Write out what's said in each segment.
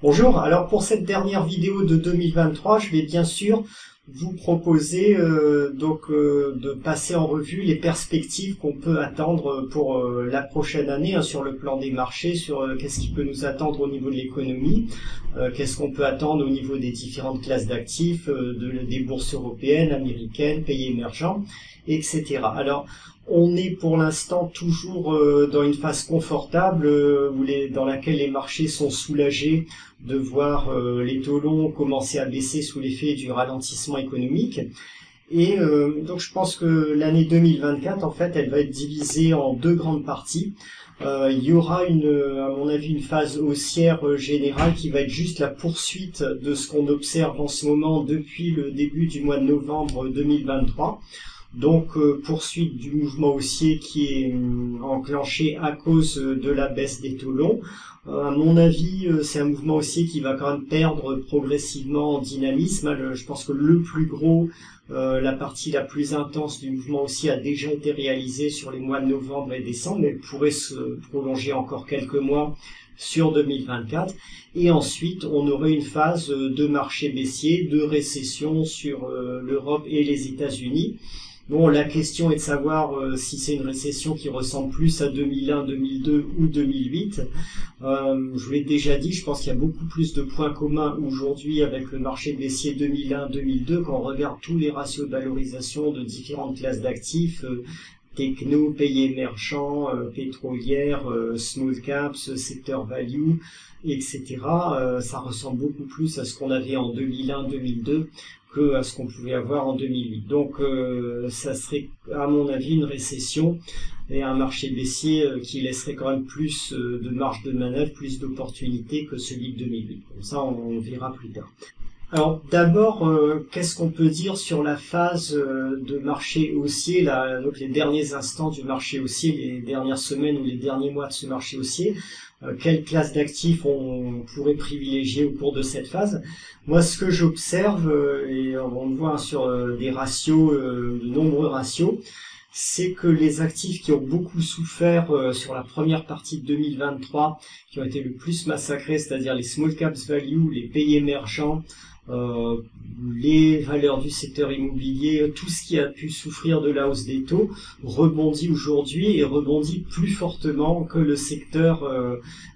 Bonjour, alors pour cette dernière vidéo de 2023, je vais bien sûr vous proposer de passer en revue les perspectives qu'on peut attendre pour la prochaine année sur le plan des marchés, sur qu'est-ce qui peut nous attendre au niveau de l'économie, qu'est-ce qu'on peut attendre au niveau des différentes classes d'actifs, des bourses européennes, américaines, pays émergents, etc. Alors, on est pour l'instant toujours dans une phase confortable dans laquelle les marchés sont soulagés de voir les taux longs commencer à baisser sous l'effet du ralentissement économique. Et donc je pense que l'année 2024, en fait, elle va être divisée en deux grandes parties. Il y aura à mon avis, une phase haussière générale qui va être juste la poursuite de ce qu'on observe en ce moment depuis le début du mois de novembre 2023. Donc poursuite du mouvement haussier qui est enclenché à cause de la baisse des taux longs. À mon avis, c'est un mouvement haussier qui va quand même perdre progressivement en dynamisme. Je pense que le plus gros, la partie la plus intense du mouvement haussier a déjà été réalisée sur les mois de novembre et décembre, mais elle pourrait se prolonger encore quelques mois sur 2024. Et ensuite, on aurait une phase de marché baissier, de récession sur l'Europe et les États-Unis. Bon, la question est de savoir si c'est une récession qui ressemble plus à 2001, 2002 ou 2008. Je vous l'ai déjà dit, je pense qu'il y a beaucoup plus de points communs aujourd'hui avec le marché baissier 2001-2002 quand on regarde tous les ratios de valorisation de différentes classes d'actifs, techno, pays émergents, pétrolières, small caps, secteur value, etc. Ça ressemble beaucoup plus à ce qu'on avait en 2001-2002 que à ce qu'on pouvait avoir en 2008. Donc ça serait à mon avis une récession et un marché baissier qui laisserait quand même plus de marge de manœuvre, plus d'opportunités que celui de 2008. Comme ça on verra plus tard. Alors d'abord, qu'est-ce qu'on peut dire sur la phase de marché haussier, donc les derniers instants du marché haussier, les dernières semaines ou les derniers mois de ce marché haussier? Quelle classe d'actifs on pourrait privilégier au cours de cette phase? Moi, ce que j'observe, et on le voit sur des ratios, de nombreux ratios, c'est que les actifs qui ont beaucoup souffert sur la première partie de 2023, qui ont été le plus massacrés, c'est-à-dire les small caps value, les pays émergents, les valeurs du secteur immobilier, tout ce qui a pu souffrir de la hausse des taux rebondit aujourd'hui et rebondit plus fortement que le secteur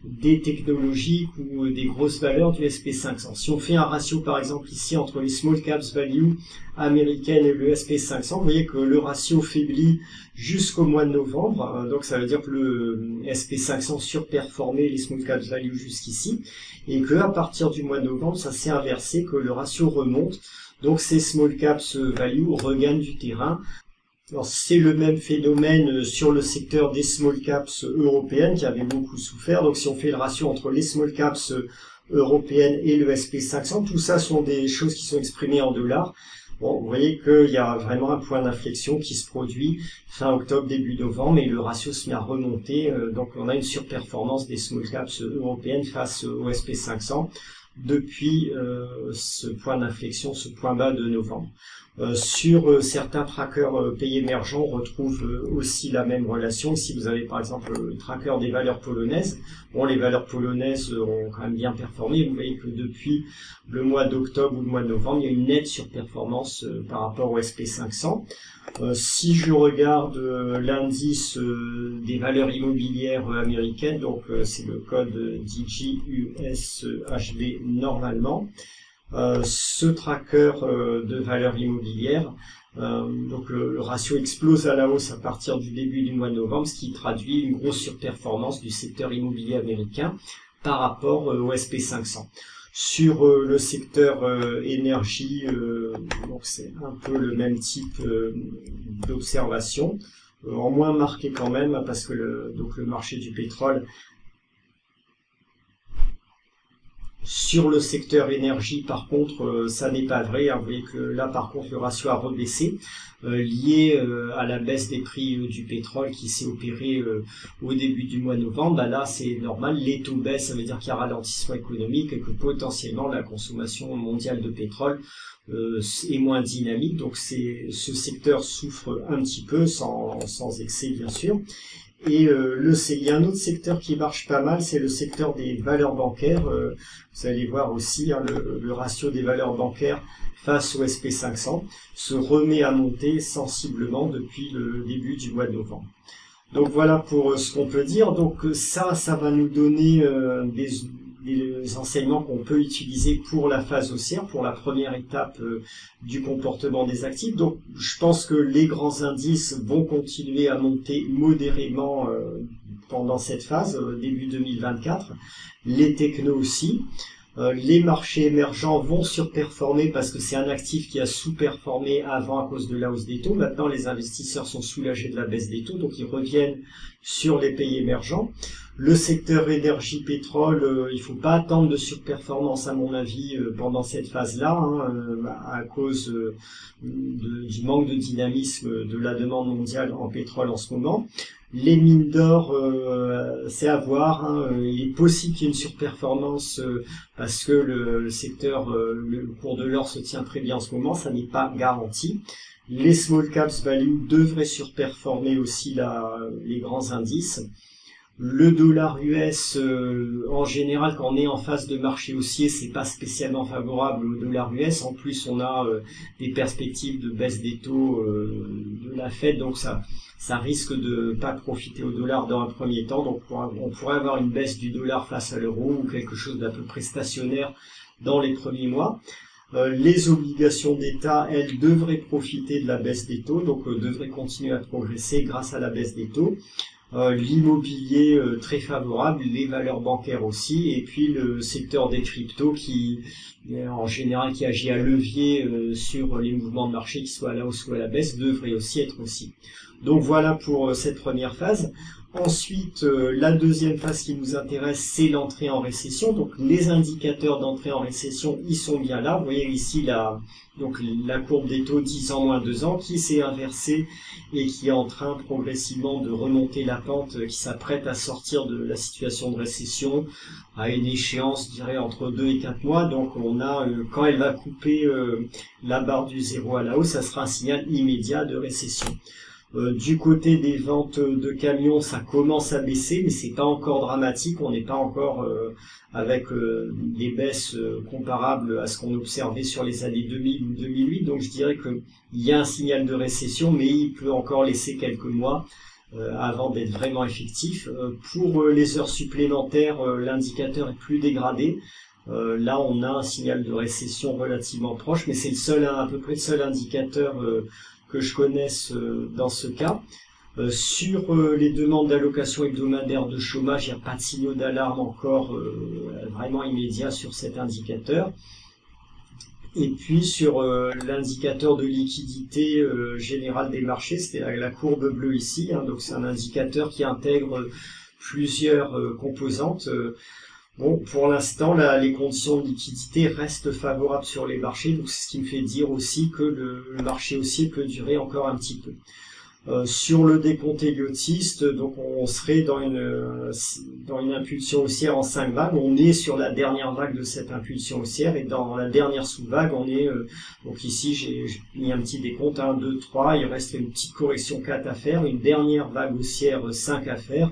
des technologiques ou des grosses valeurs du SP500. Si on fait un ratio par exemple ici entre les small caps value américaines et le SP500, vous voyez que le ratio faiblit jusqu'au mois de novembre, donc ça veut dire que le SP500 surperformait les small caps value jusqu'ici, et que à partir du mois de novembre, ça s'est inversé, que le ratio remonte, donc ces small caps value regagnent du terrain. Alors c'est le même phénomène sur le secteur des small caps européennes qui avaient beaucoup souffert, donc si on fait le ratio entre les small caps européennes et le SP500, tout ça sont des choses qui sont exprimées en dollars. Bon, vous voyez qu'il y a vraiment un point d'inflexion qui se produit fin octobre, début novembre, et le ratio se met à remonter. Donc on a une surperformance des small caps européennes face au SP500 depuis ce point d'inflexion, ce point bas de novembre. Sur certains trackers pays émergents, on retrouve aussi la même relation. Ici, vous avez par exemple le tracker des valeurs polonaises. Bon, les valeurs polonaises ont quand même bien performé. Vous voyez que depuis le mois d'octobre ou le mois de novembre, il y a une nette surperformance par rapport au SP500. Si je regarde l'indice des valeurs immobilières américaines, donc c'est le code DJUSHB normalement, ce tracker de valeurs immobilières, donc le ratio explose à la hausse à partir du début du mois de novembre, ce qui traduit une grosse surperformance du secteur immobilier américain par rapport au SP500. Sur le secteur énergie, donc c'est un peu le même type d'observation, en moins marqué quand même, parce que le marché du pétrole. Sur le secteur énergie, par contre, ça n'est pas vrai. Vous voyez que là, par contre, le ratio a rebaissé, lié à la baisse des prix du pétrole qui s'est opérée au début du mois de novembre. Là, c'est normal. Les taux baissent, ça veut dire qu'il y a ralentissement économique et que potentiellement la consommation mondiale de pétrole est moins dynamique. Donc, ce secteur souffre un petit peu, sans excès bien sûr. Et il y a un autre secteur qui marche pas mal, c'est le secteur des valeurs bancaires. Vous allez voir aussi hein, le ratio des valeurs bancaires face au SP500 se remet à monter sensiblement depuis le début du mois de novembre. Donc voilà pour ce qu'on peut dire. Donc ça va nous donner des enseignements qu'on peut utiliser pour la phase haussière, pour la première étape du comportement des actifs. Donc je pense que les grands indices vont continuer à monter modérément pendant cette phase, début 2024. Les technos aussi. Les marchés émergents vont surperformer parce que c'est un actif qui a sous-performé avant à cause de la hausse des taux. Maintenant, les investisseurs sont soulagés de la baisse des taux, donc ils reviennent sur les pays émergents. Le secteur énergie pétrole, il faut pas attendre de surperformance à mon avis pendant cette phase-là, hein, à cause du manque de dynamisme de la demande mondiale en pétrole en ce moment. Les mines d'or, c'est à voir. Hein. Il est possible qu'il y ait une surperformance parce que le secteur, le cours de l'or se tient très bien en ce moment. Ça n'est pas garanti. Les small caps value devraient surperformer aussi les grands indices. Le dollar US, en général, quand on est en phase de marché haussier, c'est pas spécialement favorable au dollar US. En plus, on a des perspectives de baisse des taux de la Fed, donc ça risque de pas profiter au dollar dans un premier temps. Donc, on pourrait avoir une baisse du dollar face à l'euro ou quelque chose d'à peu près stationnaire dans les premiers mois. Les obligations d'État, elles, devraient profiter de la baisse des taux, donc devraient continuer à progresser grâce à la baisse des taux. L'immobilier très favorable, les valeurs bancaires aussi, et puis le secteur des cryptos qui, en général, qui agit à levier sur les mouvements de marché, qui soient à la hausse ou à la baisse, devrait aussi être aussi. Donc voilà pour cette première phase. Ensuite, la deuxième phase qui nous intéresse, c'est l'entrée en récession. Donc les indicateurs d'entrée en récession, ils sont bien là. Vous voyez ici la courbe des taux 10 ans moins 2 ans qui s'est inversée et qui est en train progressivement de remonter la pente, qui s'apprête à sortir de la situation de récession à une échéance, je dirais, entre 2 et 4 mois. Donc on a, quand elle va couper la barre du zéro à la hausse, ça sera un signal immédiat de récession. Du côté des ventes de camions, ça commence à baisser, mais c'est pas encore dramatique. On n'est pas encore avec des baisses comparables à ce qu'on observait sur les années 2000 ou 2008. Donc je dirais qu'il y a un signal de récession, mais il peut encore laisser quelques mois avant d'être vraiment effectif. Pour les heures supplémentaires, l'indicateur est plus dégradé. Là, on a un signal de récession relativement proche, mais c'est le seul, à peu près le seul indicateur que je connaisse dans ce cas. Sur les demandes d'allocation hebdomadaire de chômage, il n'y a pas de signaux d'alarme encore vraiment immédiats sur cet indicateur. Et puis sur l'indicateur de liquidité générale des marchés, c'était la courbe bleue ici, hein, donc c'est un indicateur qui intègre plusieurs composantes. Bon, pour l'instant, les conditions de liquidité restent favorables sur les marchés, donc c'est ce qui me fait dire aussi que le marché haussier peut durer encore un petit peu. Sur le décompte héliotiste, donc on serait dans une impulsion haussière en 5 vagues. On est sur la dernière vague de cette impulsion haussière et dans la dernière sous-vague, on est donc ici j'ai mis un petit décompte 1, 2, 3. Il reste une petite correction 4 à faire, une dernière vague haussière 5 à faire,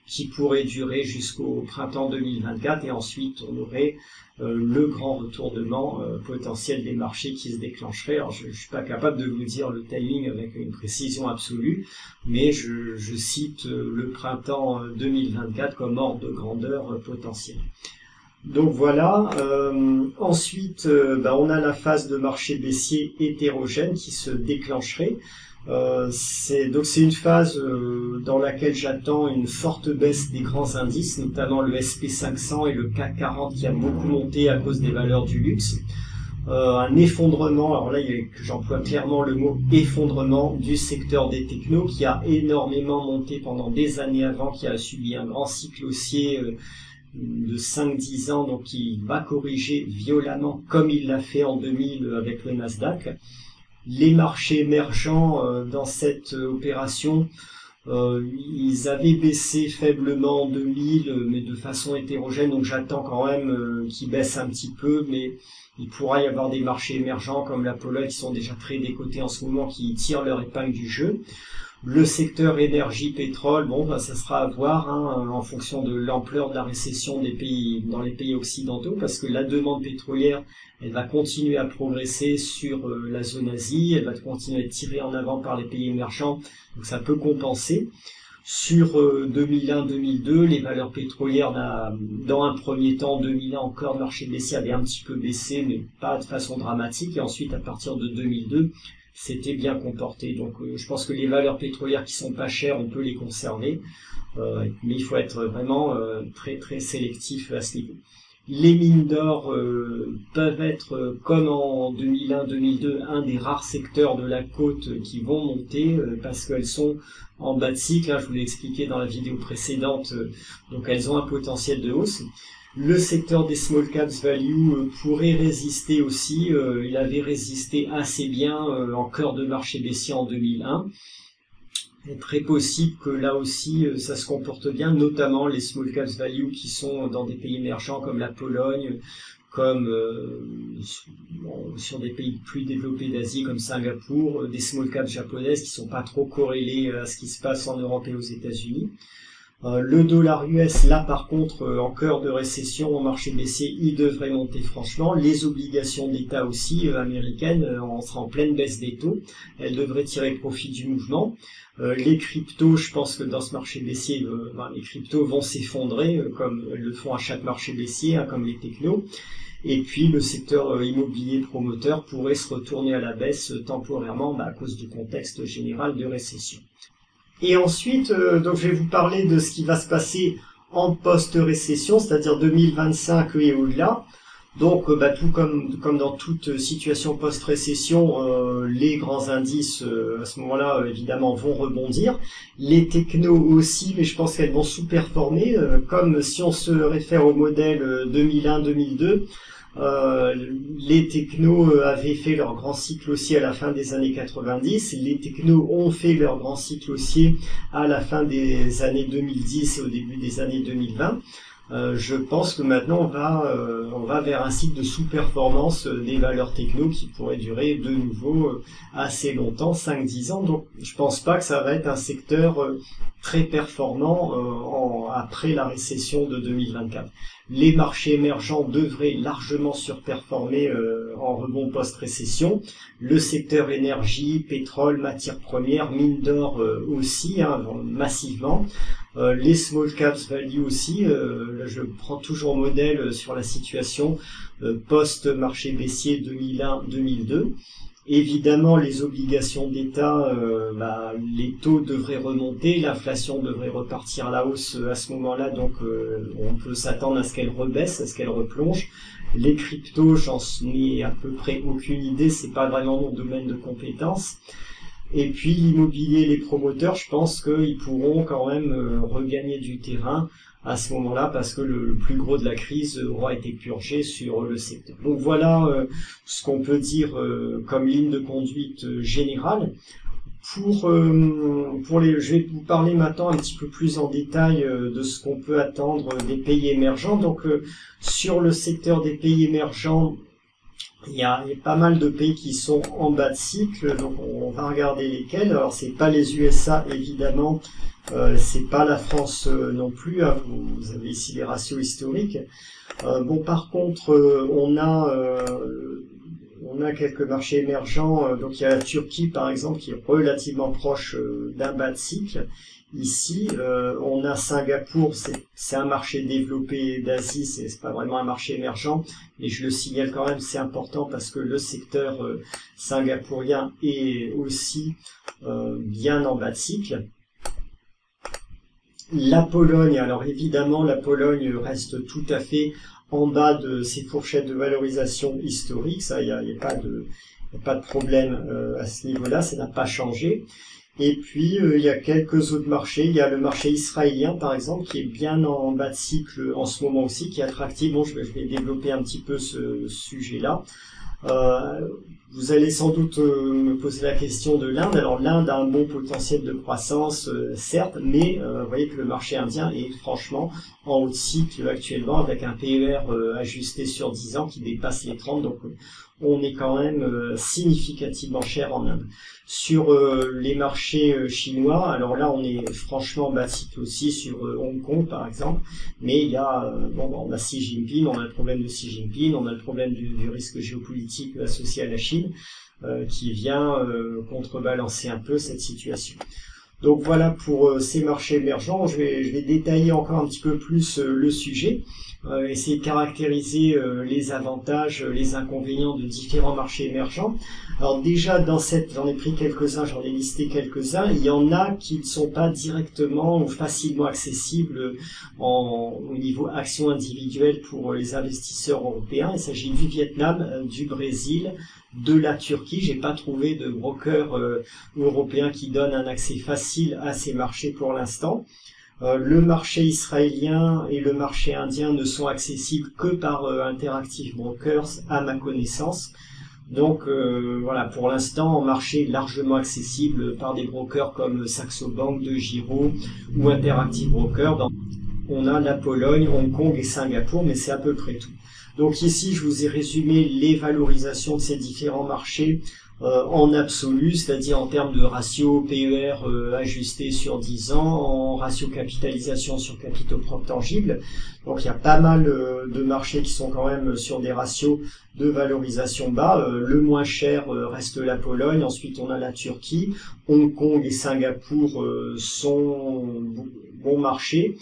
qui pourrait durer jusqu'au printemps 2024 et ensuite on aurait le grand retournement potentiel des marchés qui se déclencherait. Alors je suis pas capable de vous dire le timing avec une précision absolue, mais je cite le printemps 2024 comme ordre de grandeur potentiel. Donc voilà. Ensuite, on a la phase de marché baissier hétérogène qui se déclencherait. C'est une phase dans laquelle j'attends une forte baisse des grands indices, notamment le SP500 et le CAC 40 qui a beaucoup monté à cause des valeurs du luxe. Un effondrement, alors là j'emploie clairement le mot effondrement du secteur des technos qui a énormément monté pendant des années avant, qui a subi un grand cycle haussier de 5-10 ans, donc qui va corriger violemment comme il l'a fait en 2000 avec le Nasdaq. Les marchés émergents dans cette opération, ils avaient baissé faiblement en 2000, mais de façon hétérogène, donc j'attends quand même qu'ils baissent un petit peu, mais il pourra y avoir des marchés émergents comme la Pologne qui sont déjà très décotés en ce moment, qui tirent leur épingle du jeu. Le secteur énergie-pétrole, bon, bah, ça sera à voir hein, en fonction de l'ampleur de la récession des pays, dans les pays occidentaux, parce que la demande pétrolière, elle va continuer à progresser sur la zone Asie, elle va continuer à être tirée en avant par les pays émergents, donc ça peut compenser. Sur 2001-2002, les valeurs pétrolières, dans un premier temps, en 2001 encore, le marché baissier avait un petit peu baissé, mais pas de façon dramatique, et ensuite, à partir de 2002, c'était bien comporté. Donc je pense que les valeurs pétrolières qui sont pas chères, on peut les conserver, mais il faut être vraiment très très sélectif à ce niveau. Les mines d'or peuvent être, comme en 2001-2002, un des rares secteurs de la côte qui vont monter parce qu'elles sont en bas de cycle, hein, je vous l'ai expliqué dans la vidéo précédente, donc elles ont un potentiel de hausse. Le secteur des small caps value pourrait résister aussi, il avait résisté assez bien en cœur de marché baissier en 2001. C'est très possible que là aussi ça se comporte bien, notamment les small caps value qui sont dans des pays émergents comme la Pologne, comme sur des pays plus développés d'Asie comme Singapour, des small caps japonaises qui sont pas trop corrélées à ce qui se passe en Europe et aux États-Unis. Le dollar US, là par contre, en cœur de récession au marché baissier, il devrait monter franchement. Les obligations d'État aussi américaines, on sera en pleine baisse des taux. Elles devraient tirer profit du mouvement. Les cryptos, je pense que dans ce marché baissier, les cryptos vont s'effondrer, comme elles le font à chaque marché baissier, hein, comme les technos. Et puis le secteur immobilier promoteur pourrait se retourner à la baisse temporairement à cause du contexte général de récession. Et ensuite, donc je vais vous parler de ce qui va se passer en post-récession, c'est-à-dire 2025 et au-delà. Donc, tout comme dans toute situation post-récession, les grands indices à ce moment-là, évidemment, vont rebondir. Les technos aussi, mais je pense qu'elles vont sous-performer, comme si on se réfère au modèle 2001-2002. Les technos avaient fait leur grand cycle haussier à la fin des années 90, les technos ont fait leur grand cycle haussier à la fin des années 2010 et au début des années 2020. Je pense que maintenant on va vers un cycle de sous-performance des valeurs techno qui pourrait durer de nouveau assez longtemps, 5-10 ans. Donc je pense pas que ça va être un secteur très performant après la récession de 2024. Les marchés émergents devraient largement surperformer en rebond post-récession. Le secteur énergie, pétrole, matières premières, mines d'or aussi, hein, massivement. Les small caps value aussi, là je prends toujours modèle sur la situation post-marché baissier 2001-2002. Évidemment, les obligations d'État, les taux devraient remonter, l'inflation devrait repartir à la hausse à ce moment-là, donc on peut s'attendre à ce qu'elle rebaisse, à ce qu'elle replonge. Les cryptos, j'en ai à peu près aucune idée, c'est pas vraiment mon domaine de compétence. Et puis l'immobilier, les promoteurs, je pense qu'ils pourront quand même regagner du terrain à ce moment-là parce que le plus gros de la crise aura été purgé sur le secteur. Donc voilà ce qu'on peut dire comme ligne de conduite générale. Je vais vous parler maintenant un petit peu plus en détail de ce qu'on peut attendre des pays émergents. Donc sur le secteur des pays émergents, il y a pas mal de pays qui sont en bas de cycle, donc on va regarder lesquels. Alors c'est pas les USA évidemment, c'est pas la France non plus, hein. Vous avez ici les ratios historiques. Par contre on a quelques marchés émergents, donc il y a la Turquie par exemple qui est relativement proche d'un bas de cycle. Ici, on a Singapour, c'est un marché développé d'Asie, c'est pas vraiment un marché émergent, et je le signale quand même, c'est important parce que le secteur singapourien est aussi bien en bas de cycle. La Pologne, alors évidemment, la Pologne reste tout à fait en bas de ses fourchettes de valorisation historique, ça, il n'y a pas de problème à ce niveau-là, ça n'a pas changé. Et puis, il y a quelques autres marchés. Il y a le marché israélien, par exemple, qui est bien en bas de cycle en ce moment aussi, qui est attractif. Bon, je vais développer un petit peu ce sujet-là. Vous allez sans doute me poser la question de l'Inde. Alors, l'Inde a un bon potentiel de croissance, certes, mais vous voyez que le marché indien est franchement en haut de cycle actuellement, avec un PER ajusté sur 10 ans qui dépasse les 30. Donc, on est quand même significativement cher en Inde. Sur les marchés chinois, alors là on est franchement bas de cycle aussi sur Hong Kong par exemple, mais il y a on a Xi Jinping, on a le problème de Xi Jinping, on a le problème du risque géopolitique associé à la Chine qui vient contrebalancer un peu cette situation. Donc voilà pour ces marchés émergents. Je vais détailler encore un petit peu plus le sujet, essayer de caractériser les avantages, les inconvénients de différents marchés émergents. Alors déjà j'en ai pris quelques-uns, j'en ai listé quelques-uns. Il y en a qui ne sont pas directement ou facilement accessibles au niveau action individuelle pour les investisseurs européens. Il s'agit du Vietnam, du Brésil, de la Turquie. J'ai pas trouvé de broker européen qui donne un accès facile à ces marchés pour l'instant. Le marché israélien et le marché indien ne sont accessibles que par Interactive Brokers à ma connaissance. Donc voilà, pour l'instant, un marché largement accessible par des brokers comme Saxo Bank, DeGiro ou Interactive Brokers. On a la Pologne, Hong Kong et Singapour, mais c'est à peu près tout. Donc ici, je vous ai résumé les valorisations de ces différents marchés en absolu, c'est-à-dire en termes de ratio PER ajusté sur 10 ans, en ratio capitalisation sur capitaux propres tangibles. Donc il y a pas mal de marchés qui sont quand même sur des ratios de valorisation bas. Le moins cher reste la Pologne, ensuite on a la Turquie, Hong Kong et Singapour sont bons marchés.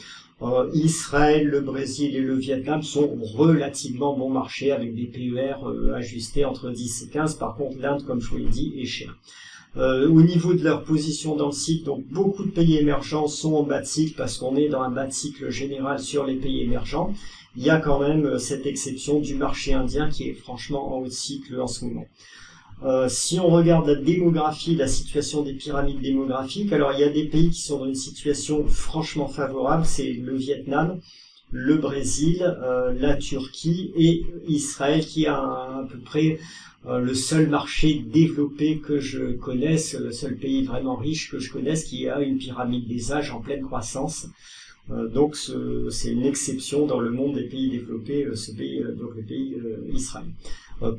Israël, le Brésil et le Vietnam sont relativement bons marchés avec des PER ajustés entre 10 et 15. Par contre, l'Inde, comme je vous l'ai dit, est chère. Au niveau de leur position dans le cycle, donc beaucoup de pays émergents sont en bas de cycle parce qu'on est dans un bas de cycle général sur les pays émergents. Il y a quand même cette exception du marché indien qui est franchement en haut de cycle en ce moment. Si on regarde la démographie, la situation des pyramides démographiques, alors il y a des pays qui sont dans une situation franchement favorable, c'est le Vietnam, le Brésil, la Turquie et Israël qui a à peu près le seul marché développé que je connaisse, le seul pays vraiment riche que je connaisse qui a une pyramide des âges en pleine croissance. Donc c'est une exception dans le monde des pays développés, ce pays, donc le pays Israël.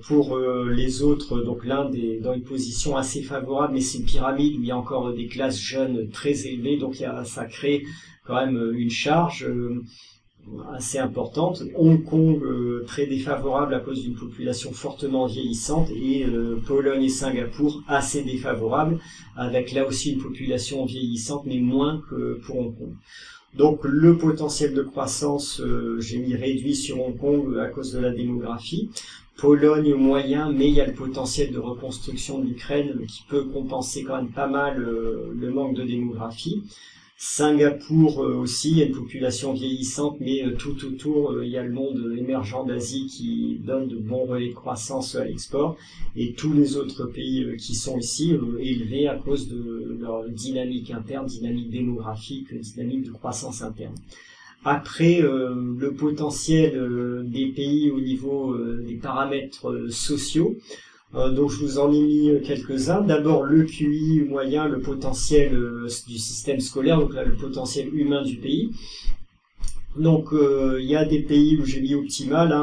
Pour les autres, donc l'Inde est dans une position assez favorable, mais c'est une pyramide où il y a encore des classes jeunes très élevées, donc ça crée quand même une charge assez importante. Hong Kong très défavorable à cause d'une population fortement vieillissante et Pologne et Singapour assez défavorables, avec là aussi une population vieillissante, mais moins que pour Hong Kong. Donc le potentiel de croissance, j'ai mis réduit sur Hong Kong à cause de la démographie. Pologne moyen, mais il y a le potentiel de reconstruction de l'Ukraine qui peut compenser quand même pas mal le manque de démographie. Singapour aussi, il y a une population vieillissante, mais tout autour, il y a le monde émergent d'Asie qui donne de bons relais de croissance à l'export, et tous les autres pays qui sont ici élevés à cause de leur dynamique interne, dynamique démographique, dynamique de croissance interne. Après, le potentiel des pays au niveau des paramètres sociaux, donc je vous en ai mis quelques-uns. D'abord le QI moyen, le potentiel du système scolaire, donc là le potentiel humain du pays. Donc il y a des pays où j'ai mis optimal,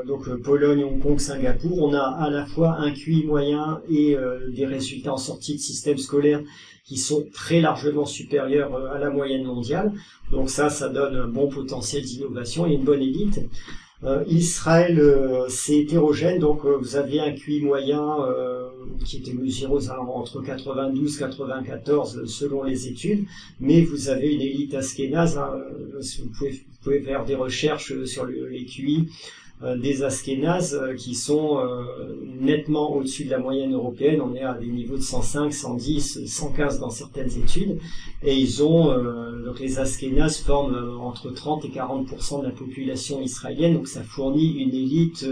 donc Pologne, Hong Kong, Singapour. On a à la fois un QI moyen et des résultats en sortie de système scolaire qui sont très largement supérieurs à la moyenne mondiale. Donc ça donne un bon potentiel d'innovation et une bonne élite. Israël, c'est hétérogène, donc vous avez un QI moyen qui était mesuré entre 92 et 94 selon les études, mais vous avez une élite askénaze. Vous pouvez faire des recherches sur les QI des Askénazes qui sont nettement au-dessus de la moyenne européenne. On est à des niveaux de 105, 110, 115 dans certaines études, et ils ont donc les Askénazes forment entre 30 et 40% de la population israélienne, donc ça fournit une élite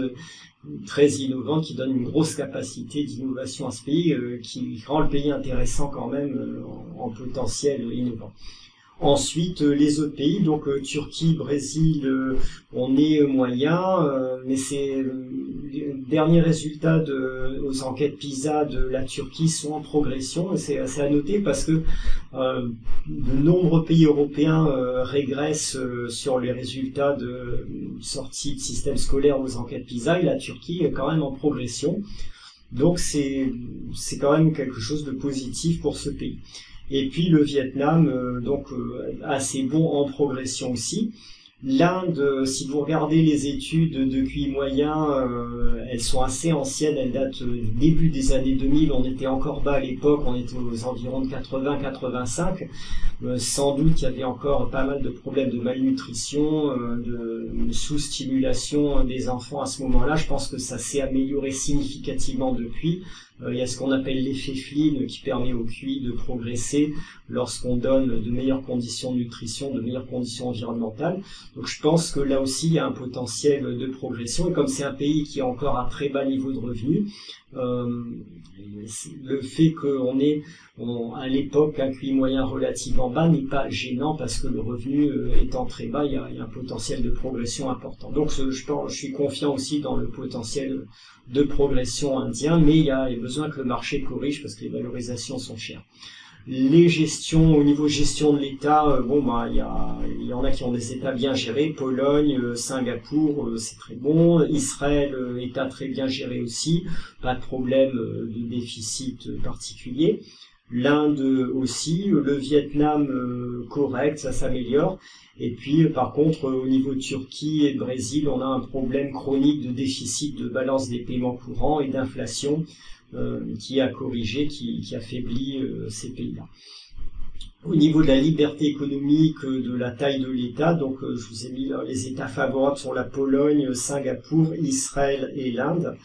très innovante qui donne une grosse capacité d'innovation à ce pays, qui rend le pays intéressant quand même en potentiel innovant. Ensuite, les autres pays, donc Turquie, Brésil, on est moyen, mais c'est les derniers résultats aux enquêtes PISA de la Turquie sont en progression, et c'est assez à noter parce que de nombreux pays européens régressent sur les résultats de sortie de système scolaire aux enquêtes PISA, et la Turquie est quand même en progression. Donc c'est quand même quelque chose de positif pour ce pays. Et puis le Vietnam, assez bon en progression aussi. L'Inde, si vous regardez les études de QI moyen, elles sont assez anciennes, elles datent du début des années 2000, on était encore bas à l'époque, on était aux environs de 80-85. Sans doute il y avait encore pas mal de problèmes de malnutrition, de sous-stimulation des enfants à ce moment-là. Je pense que ça s'est amélioré significativement depuis. Il y a ce qu'on appelle l'effet Flynn qui permet au QI de progresser lorsqu'on donne de meilleures conditions de nutrition, de meilleures conditions environnementales. Donc je pense que là aussi il y a un potentiel de progression, et comme c'est un pays qui a encore un très bas niveau de revenus, le fait qu'on ait à l'époque un QI moyen relativement bas n'est pas gênant, parce que le revenu étant très bas, il y a un potentiel de progression important. Donc je suis confiant aussi dans le potentiel de progression indien, mais il y a besoin que le marché corrige parce que les valorisations sont chères. Les gestions, au niveau gestion de l'État, il y en a qui ont des États bien gérés. Pologne, Singapour, c'est très bon. Israël, État très bien géré aussi, pas de problème de déficit particulier. L'Inde aussi, le Vietnam correct, ça s'améliore. Et puis par contre au niveau de Turquie et de Brésil, on a un problème chronique de déficit de balance des paiements courants et d'inflation qui a corrigé, qui affaiblit ces pays-là. Au niveau de la liberté économique, de la taille de l'État, donc je vous ai mis là, les États favorables sont la Pologne, Singapour, Israël et l'Inde,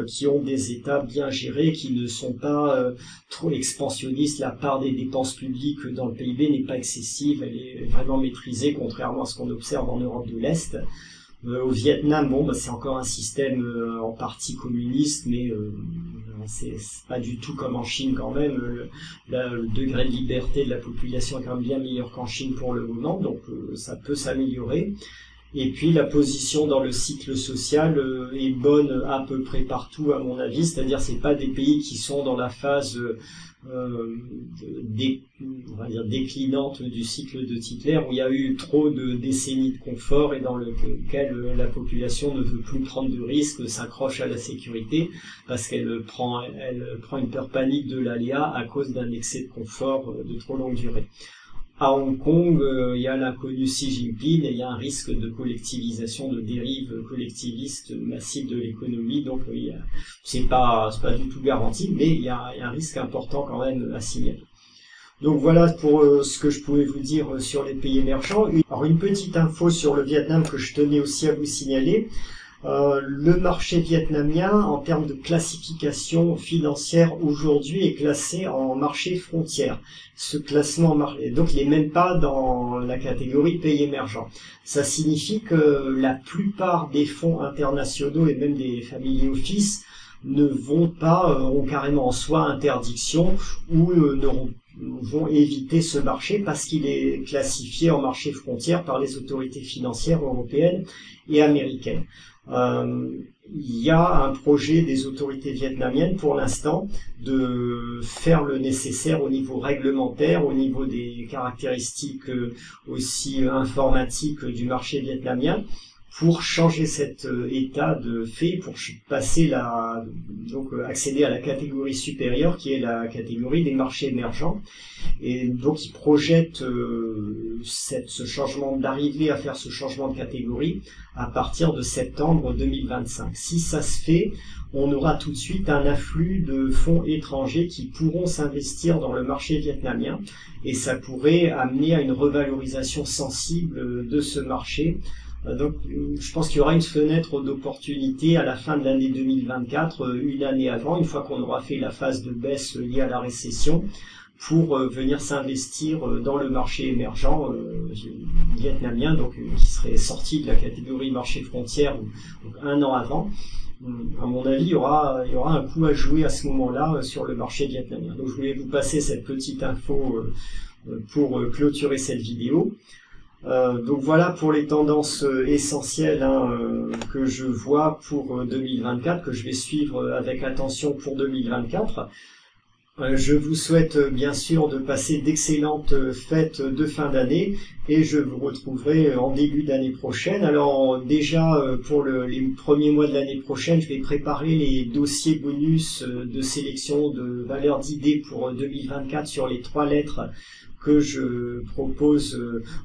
qui ont des États bien gérés, qui ne sont pas trop expansionnistes. La part des dépenses publiques dans le PIB n'est pas excessive, elle est vraiment maîtrisée, contrairement à ce qu'on observe en Europe de l'Est. Au Vietnam, c'est encore un système en partie communiste, mais c'est pas du tout comme en Chine quand même. Le degré de liberté de la population est quand même bien meilleur qu'en Chine pour le moment, donc ça peut s'améliorer. Et puis la position dans le cycle social est bonne à peu près partout à mon avis, c'est-à-dire c'est pas des pays qui sont dans la phase déclinante du cycle de Tytler, où il y a eu trop de décennies de confort et dans lequel la population ne veut plus prendre de risques, s'accroche à la sécurité parce qu'elle prend une peur panique de l'aléa à cause d'un excès de confort de trop longue durée. À Hong Kong, il y a l'inconnu Xi Jinping et il y a un risque de collectivisation, de dérive collectiviste massive de l'économie. Donc c'est pas du tout garanti, mais il y a un risque important quand même à signaler. Donc voilà pour ce que je pouvais vous dire sur les pays émergents. Alors une petite info sur le Vietnam que je tenais aussi à vous signaler. Le marché vietnamien, en termes de classification financière aujourd'hui, est classé en marché frontière. Ce classement, donc il n'est même pas dans la catégorie pays émergents. Ça signifie que la plupart des fonds internationaux et même des family office ne vont pas, ont carrément en soi interdiction ou vont éviter ce marché parce qu'il est classifié en marché frontière par les autorités financières européennes et américaines. Il y a un projet des autorités vietnamiennes pour l'instant de faire le nécessaire au niveau réglementaire, au niveau des caractéristiques aussi informatiques du marché vietnamien, pour changer cet état de fait, pour passer accéder à la catégorie supérieure qui est la catégorie des marchés émergents. Et donc ils projettent ce changement, d'arriver à faire ce changement de catégorie à partir de septembre 2025. Si ça se fait, on aura tout de suite un afflux de fonds étrangers qui pourront s'investir dans le marché vietnamien et ça pourrait amener à une revalorisation sensible de ce marché. Donc, je pense qu'il y aura une fenêtre d'opportunité à la fin de l'année 2024, une année avant, une fois qu'on aura fait la phase de baisse liée à la récession, pour venir s'investir dans le marché émergent vietnamien, donc qui serait sorti de la catégorie marché frontière donc un an avant. À mon avis, il y aura un coup à jouer à ce moment-là sur le marché vietnamien. Donc, je voulais vous passer cette petite info pour clôturer cette vidéo. Donc voilà pour les tendances essentielles que je vois pour 2024, que je vais suivre avec attention pour 2024. Je vous souhaite bien sûr de passer d'excellentes fêtes de fin d'année et je vous retrouverai en début d'année prochaine. Alors déjà pour les premiers mois de l'année prochaine, je vais préparer les dossiers bonus de sélection de valeurs d'idées pour 2024 sur les 3 lettres que je propose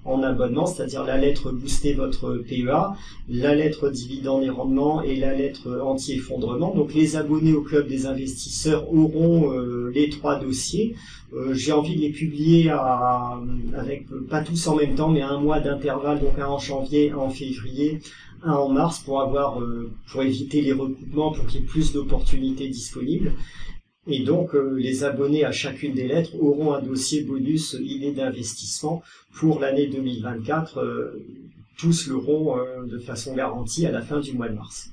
en abonnement, c'est-à-dire la lettre booster votre PEA, la lettre dividende et rendement et la lettre anti-effondrement. Donc les abonnés au club des investisseurs auront les 3 dossiers. J'ai envie de les publier avec pas tous en même temps, mais à un mois d'intervalle, donc un en janvier, un en février, un en mars, pour éviter les recoupements, pour qu'il y ait plus d'opportunités disponibles. Et donc, les abonnés à chacune des lettres auront un dossier bonus idée d'investissement pour l'année 2024. Tous l'auront de façon garantie à la fin du mois de mars.